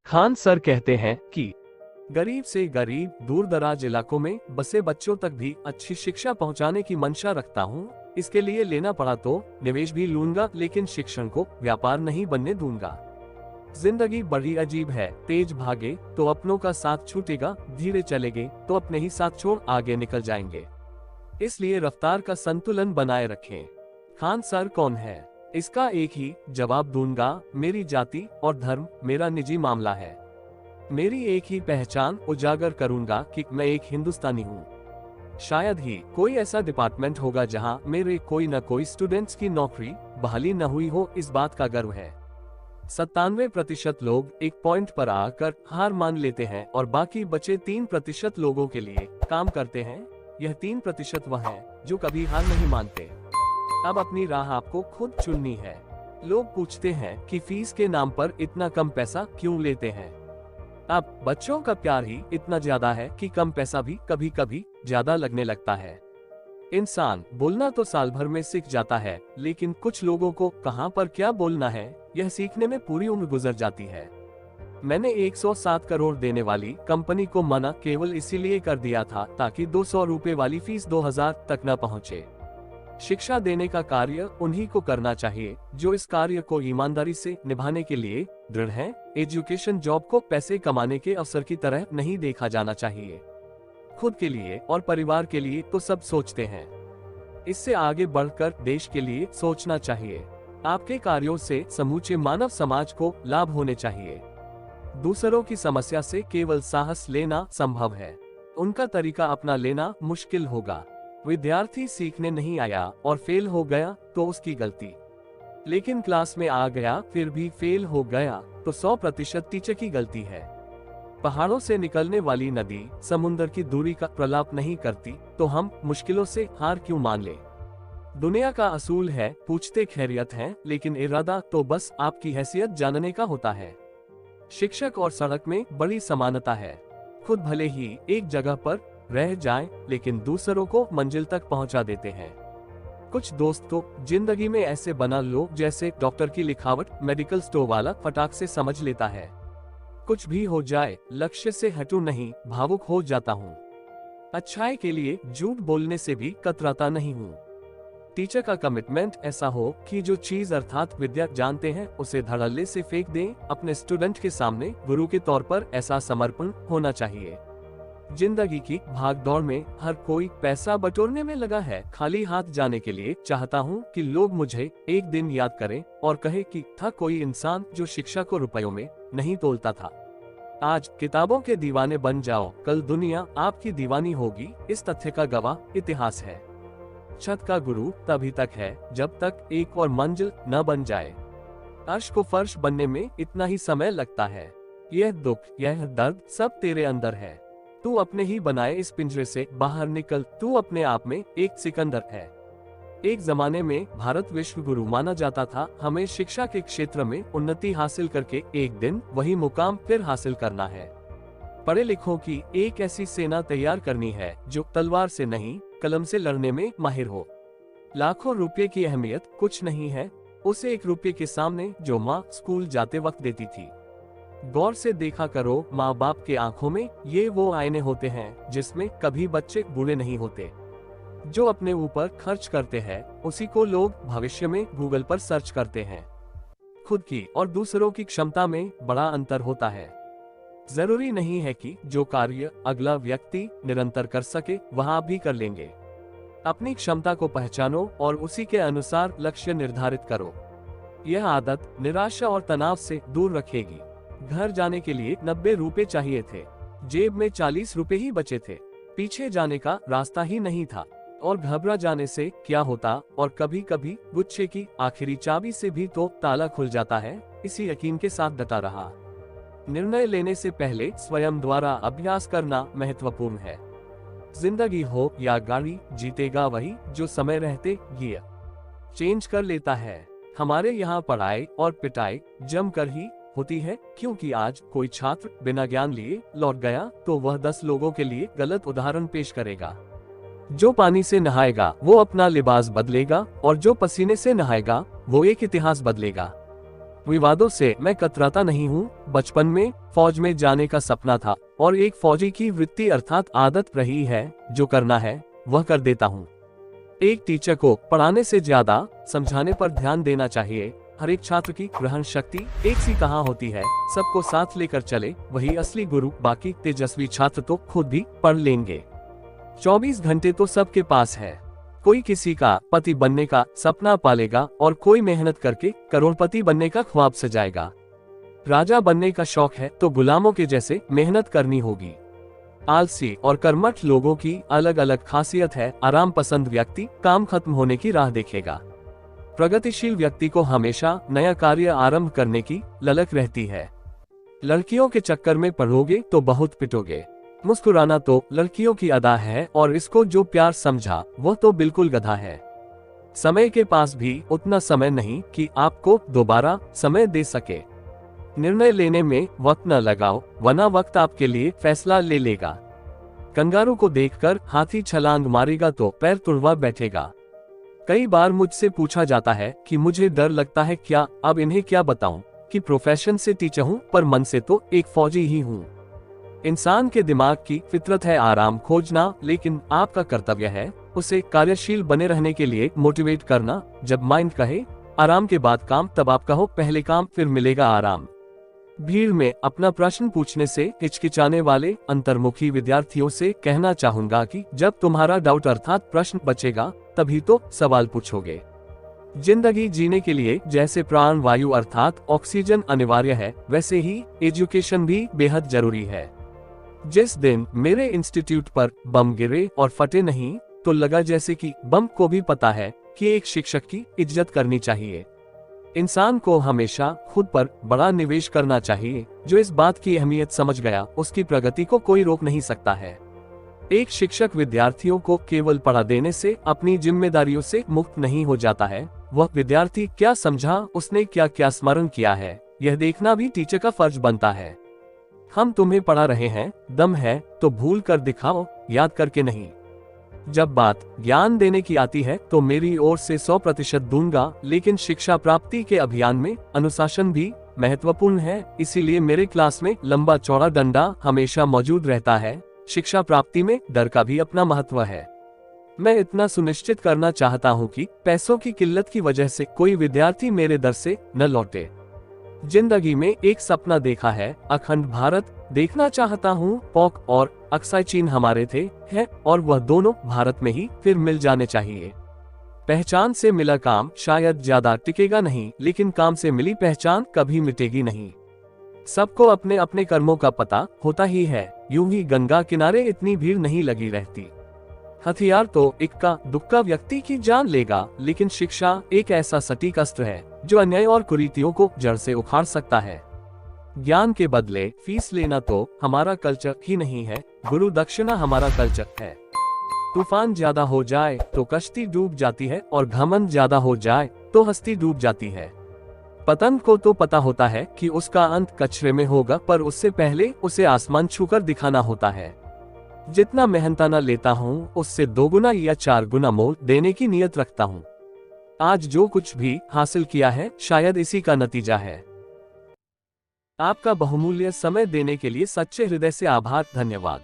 Khan sir कहते हैं कि गरीब से गरीब दूर दराज इलाकों में बसे बच्चों तक भी अच्छी शिक्षा पहुंचाने की मंशा रखता हूं। इसके लिए लेना पड़ा तो निवेश भी लूंगा, लेकिन शिक्षण को व्यापार नहीं बनने दूंगा। जिंदगी बड़ी अजीब है, तेज भागे तो अपनों का साथ छूटेगा, धीरे चलेंगे तो अपने ही साथ छोड़ आगे निकल जाएंगे। इसलिए रफ्तार का संतुलन बनाए रखें। खान सर कौन है? इसका एक ही जवाब दूंगा, मेरी जाति और धर्म मेरा निजी मामला है। मेरी एक ही पहचान उजागर करूंगा कि मैं एक हिंदुस्तानी हूँ। शायद ही कोई ऐसा डिपार्टमेंट होगा जहां मेरे कोई न कोई स्टूडेंट्स की नौकरी बहाली न हुई हो, इस बात का गर्व है। 97% लोग एक पॉइंट पर आकर हार मान लेते हैं और बाकी बचे 3% लोगों के लिए काम करते हैं। यह 3% वह है जो कभी हार नहीं मानते। अब अपनी राह आपको खुद चुननी है। लोग पूछते हैं कि फीस के नाम पर इतना कम पैसा क्यों लेते हैं। अब बच्चों का प्यार ही इतना ज्यादा है कि कम पैसा भी कभी कभी ज्यादा लगने लगता है। इंसान बोलना तो साल भर में सीख जाता है, लेकिन कुछ लोगों को कहां पर क्या बोलना है यह सीखने में पूरी उम्र गुजर जाती है। मैंने 107 करोड़ देने वाली कंपनी को मना केवल इसीलिए कर दिया था ताकि 200 रुपए वाली फीस 2000 तक न पहुंचे। शिक्षा देने का कार्य उन्हीं को करना चाहिए जो इस कार्य को ईमानदारी से निभाने के लिए दृढ़ हैं। एजुकेशन जॉब को पैसे कमाने के अवसर की तरह नहीं देखा जाना चाहिए। खुद के लिए और परिवार के लिए तो सब सोचते हैं, इससे आगे बढ़कर देश के लिए सोचना चाहिए। आपके कार्यों से समूचे मानव समाज को लाभ होने चाहिए। दूसरों की समस्या से केवल साहस लेना संभव है, उनका तरीका अपना लेना मुश्किल होगा। विद्यार्थी सीखने नहीं आया और फेल हो गया तो उसकी गलती, लेकिन क्लास में आ गया फिर भी फेल हो गया तो 100% टीचर की गलती है। पहाड़ों से निकलने वाली नदी समुद्र की दूरी का प्रलाप नहीं करती, तो हम मुश्किलों से हार क्यों मान ले। दुनिया का असूल है पूछते खैरियत हैं, लेकिन इरादा तो बस आपकी हैसियत जानने का होता है। शिक्षक और सड़क में बड़ी समानता है। खुद भले ही एक जगह पर रह जाएं, लेकिन दूसरों को मंजिल तक पहुंचा देते हैं। कुछ दोस्त तो जिंदगी में ऐसे बना लो जैसे डॉक्टर की लिखावट मेडिकल स्टोर वाला फटाक से समझ लेता है। कुछ भी हो जाए लक्ष्य से हटूं नहीं, भावुक हो जाता हूँ। अच्छाई के लिए झूठ बोलने से भी कतराता नहीं हूँ। टीचर का कमिटमेंट ऐसा हो कि जो चीज अर्थात विद्या जानते हैं उसे धड़ल्ले से फेंक दें। अपने स्टूडेंट के सामने गुरु के तौर पर ऐसा समर्पण होना चाहिए। जिंदगी की भागदौड़ में हर कोई पैसा बटोरने में लगा है, खाली हाथ जाने के लिए चाहता हूँ कि लोग मुझे एक दिन याद करें और कहे कि था कोई इंसान जो शिक्षा को रुपयों में नहीं तोलता था। आज किताबों के दीवाने बन जाओ, कल दुनिया आपकी दीवानी होगी। इस तथ्य का गवाह इतिहास है। छत का गुरु तभी तक है जब तक एक और मंजिल न बन जाए। अर्श को फर्श बनने में इतना ही समय लगता है। यह दुख यह दर्द सब तेरे अंदर है। तू अपने ही बनाए इस पिंजरे से बाहर निकल। तू अपने आप में एक सिकंदर है। एक जमाने में भारत विश्व गुरु माना जाता था। हमें शिक्षा के क्षेत्र में उन्नति हासिल करके एक दिन वही मुकाम फिर हासिल करना है। पढ़े लिखों की एक ऐसी सेना तैयार करनी है जो तलवार से नहीं कलम से लड़ने में माहिर हो। लाखों रुपए की अहमियत कुछ नहीं है उस 1 रुपये के सामने जो माँ स्कूल जाते वक्त देती थी। गौर से देखा करो, माँ बाप के आंखों में ये वो आईने होते हैं जिसमें कभी बच्चे बूढ़े नहीं होते। जो अपने ऊपर खर्च करते हैं उसी को लोग भविष्य में गूगल पर सर्च करते हैं। खुद की और दूसरों की क्षमता में बड़ा अंतर होता है। जरूरी नहीं है कि जो कार्य अगला व्यक्ति निरंतर कर सके वह आप भी कर लेंगे। अपनी क्षमता को पहचानो और उसी के अनुसार लक्ष्य निर्धारित करो। यह आदत निराशा और तनाव से दूर रखेगी। घर जाने के लिए 90 रुपए चाहिए थे, जेब में 40 रुपए ही बचे थे। पीछे जाने का रास्ता ही नहीं था और घबरा जाने से क्या होता। और कभी कभी गुच्छे की आखिरी चाबी से भी तो ताला खुल जाता है। इसी यकीन के साथ डटा रहा। निर्णय लेने से पहले स्वयं द्वारा अभ्यास करना महत्वपूर्ण है। जिंदगी हो या गाड़ी, जीतेगा वही जो समय रहते गियर चेंज कर लेता है। हमारे यहाँ पढ़ाई और पिटाई जमकर ही होती है, क्योंकि आज कोई छात्र बिना ज्ञान लिए लौट गया तो वह 10 लोगों के लिए गलत उदाहरण पेश करेगा। जो पानी से नहाएगा वो अपना लिबास बदलेगा और जो पसीने से नहाएगा वो एक इतिहास बदलेगा। विवादों से मैं कतराता नहीं हूँ। बचपन में फौज में जाने का सपना था और एक फौजी की वृत्ति अर्थात आदत रही है, जो करना है वह कर देता हूँ। एक टीचर को पढ़ाने से ज्यादा समझाने पर ध्यान देना चाहिए। हर एक छात्र की ग्रहण शक्ति एक सी कहाँ होती है, सबको साथ लेकर चले वही असली गुरु। बाकी तेजस्वी छात्र तो खुद भी पढ़ लेंगे। 24 घंटे तो सबके पास है। कोई किसी का पति बनने का सपना पालेगा और कोई मेहनत करके करोड़पति बनने का ख्वाब सजाएगा। राजा बनने का शौक है तो गुलामों के जैसे मेहनत करनी होगी। आलसी और कर्मठ लोगों की अलग अलग खासियत है। आराम पसंद व्यक्ति काम खत्म होने की राह देखेगा। प्रगतिशील व्यक्ति को हमेशा नया कार्य आरंभ करने की ललक रहती है। लड़कियों के चक्कर में पड़ोगे तो बहुत पिटोगे। मुस्कुराना तो लड़कियों की अदा है और इसको जो प्यार समझा वो तो बिल्कुल गधा है। समय के पास भी उतना समय नहीं कि आपको दोबारा समय दे सके। निर्णय लेने में वक्त न लगाओ वरना वक्त आपके लिए फैसला ले लेगा। कंगारू को देखकर हाथी छलांग मारेगा तो पैर तुड़वा बैठेगा। कई बार मुझसे पूछा जाता है कि मुझे डर लगता है क्या। अब इन्हें क्या बताऊं कि प्रोफेशन से टीचर हूं पर मन से तो एक फौजी ही हूं। इंसान के दिमाग की फितरत है आराम खोजना, लेकिन आपका कर्तव्य है उसे कार्यशील बने रहने के लिए मोटिवेट करना। जब माइंड कहे आराम के बाद काम, तब आप कहो पहले काम फिर मिलेगा आराम। भीड़ में अपना प्रश्न पूछने से हिचकिचाने वाले अंतर्मुखी विद्यार्थियों से कहना चाहूंगा कि जब तुम्हारा डाउट अर्थात प्रश्न बचेगा तभी तो सवाल पूछोगे। जिंदगी जीने के लिए जैसे प्राण वायु अर्थात ऑक्सीजन अनिवार्य है, वैसे ही एजुकेशन भी बेहद जरूरी है। जिस दिन मेरे इंस्टीट्यूट पर बम गिरे और फटे नहीं तो लगा जैसे कि बम को भी पता है कि एक शिक्षक की इज्जत करनी चाहिए। इंसान को हमेशा खुद पर बड़ा निवेश करना चाहिए। जो इस बात की अहमियत समझ गया उसकी प्रगति को कोई रोक नहीं सकता है। एक शिक्षक विद्यार्थियों को केवल पढ़ा देने से अपनी जिम्मेदारियों से मुक्त नहीं हो जाता है। वह विद्यार्थी क्या समझा, उसने क्या क्या स्मरण किया है, यह देखना भी टीचर का फर्ज बनता है। हम तुम्हें पढ़ा रहे हैं, दम है तो भूल कर दिखाओ, याद करके नहीं। जब बात ज्ञान देने की आती है तो मेरी ओर से 100% दूंगा, लेकिन शिक्षा प्राप्ति के अभियान में अनुशासन भी महत्वपूर्ण है। इसीलिए मेरे क्लास में लंबा चौड़ा डंडा हमेशा मौजूद रहता है। शिक्षा प्राप्ति में डर का भी अपना महत्व है। मैं इतना सुनिश्चित करना चाहता हूं कि पैसों की किल्लत की वजह से कोई विद्यार्थी मेरे दर से न लौटे। जिंदगी में एक सपना देखा है, अखंड भारत देखना चाहता हूँ। पॉक और अक्साई चीन हमारे थे, हैं और वह दोनों भारत में ही फिर मिल जाने चाहिए। पहचान से मिला काम शायद ज्यादा टिकेगा नहीं, लेकिन काम से मिली पहचान कभी मिटेगी नहीं। सबको अपने अपने कर्मों का पता होता ही है, यूं ही गंगा किनारे इतनी भीड़ नहीं लगी रहती। हथियार तो इक्का दुक्का व्यक्ति की जान लेगा, लेकिन शिक्षा एक ऐसा सटीक अस्त्र है जो अन्याय और कुरीतियों को जड़ से उखाड़ सकता है। ज्ञान के बदले फीस लेना तो हमारा कल्चर ही नहीं है, गुरु दक्षिणा हमारा कल्चर है। तूफान ज्यादा हो जाए तो कश्ती डूब जाती है और घमंड ज्यादा हो जाए तो हस्ती डूब जाती है। पतंग को तो पता होता है कि उसका अंत कचरे में होगा, पर उससे पहले उसे आसमान छूकर दिखाना होता है। जितना मेहनताना लेता हूँ उससे 2 गुना या 4 गुना मोल देने की नियत रखता हूँ। आज जो कुछ भी हासिल किया है शायद इसी का नतीजा है। आपका बहुमूल्य समय देने के लिए सच्चे हृदय से आभार, धन्यवाद।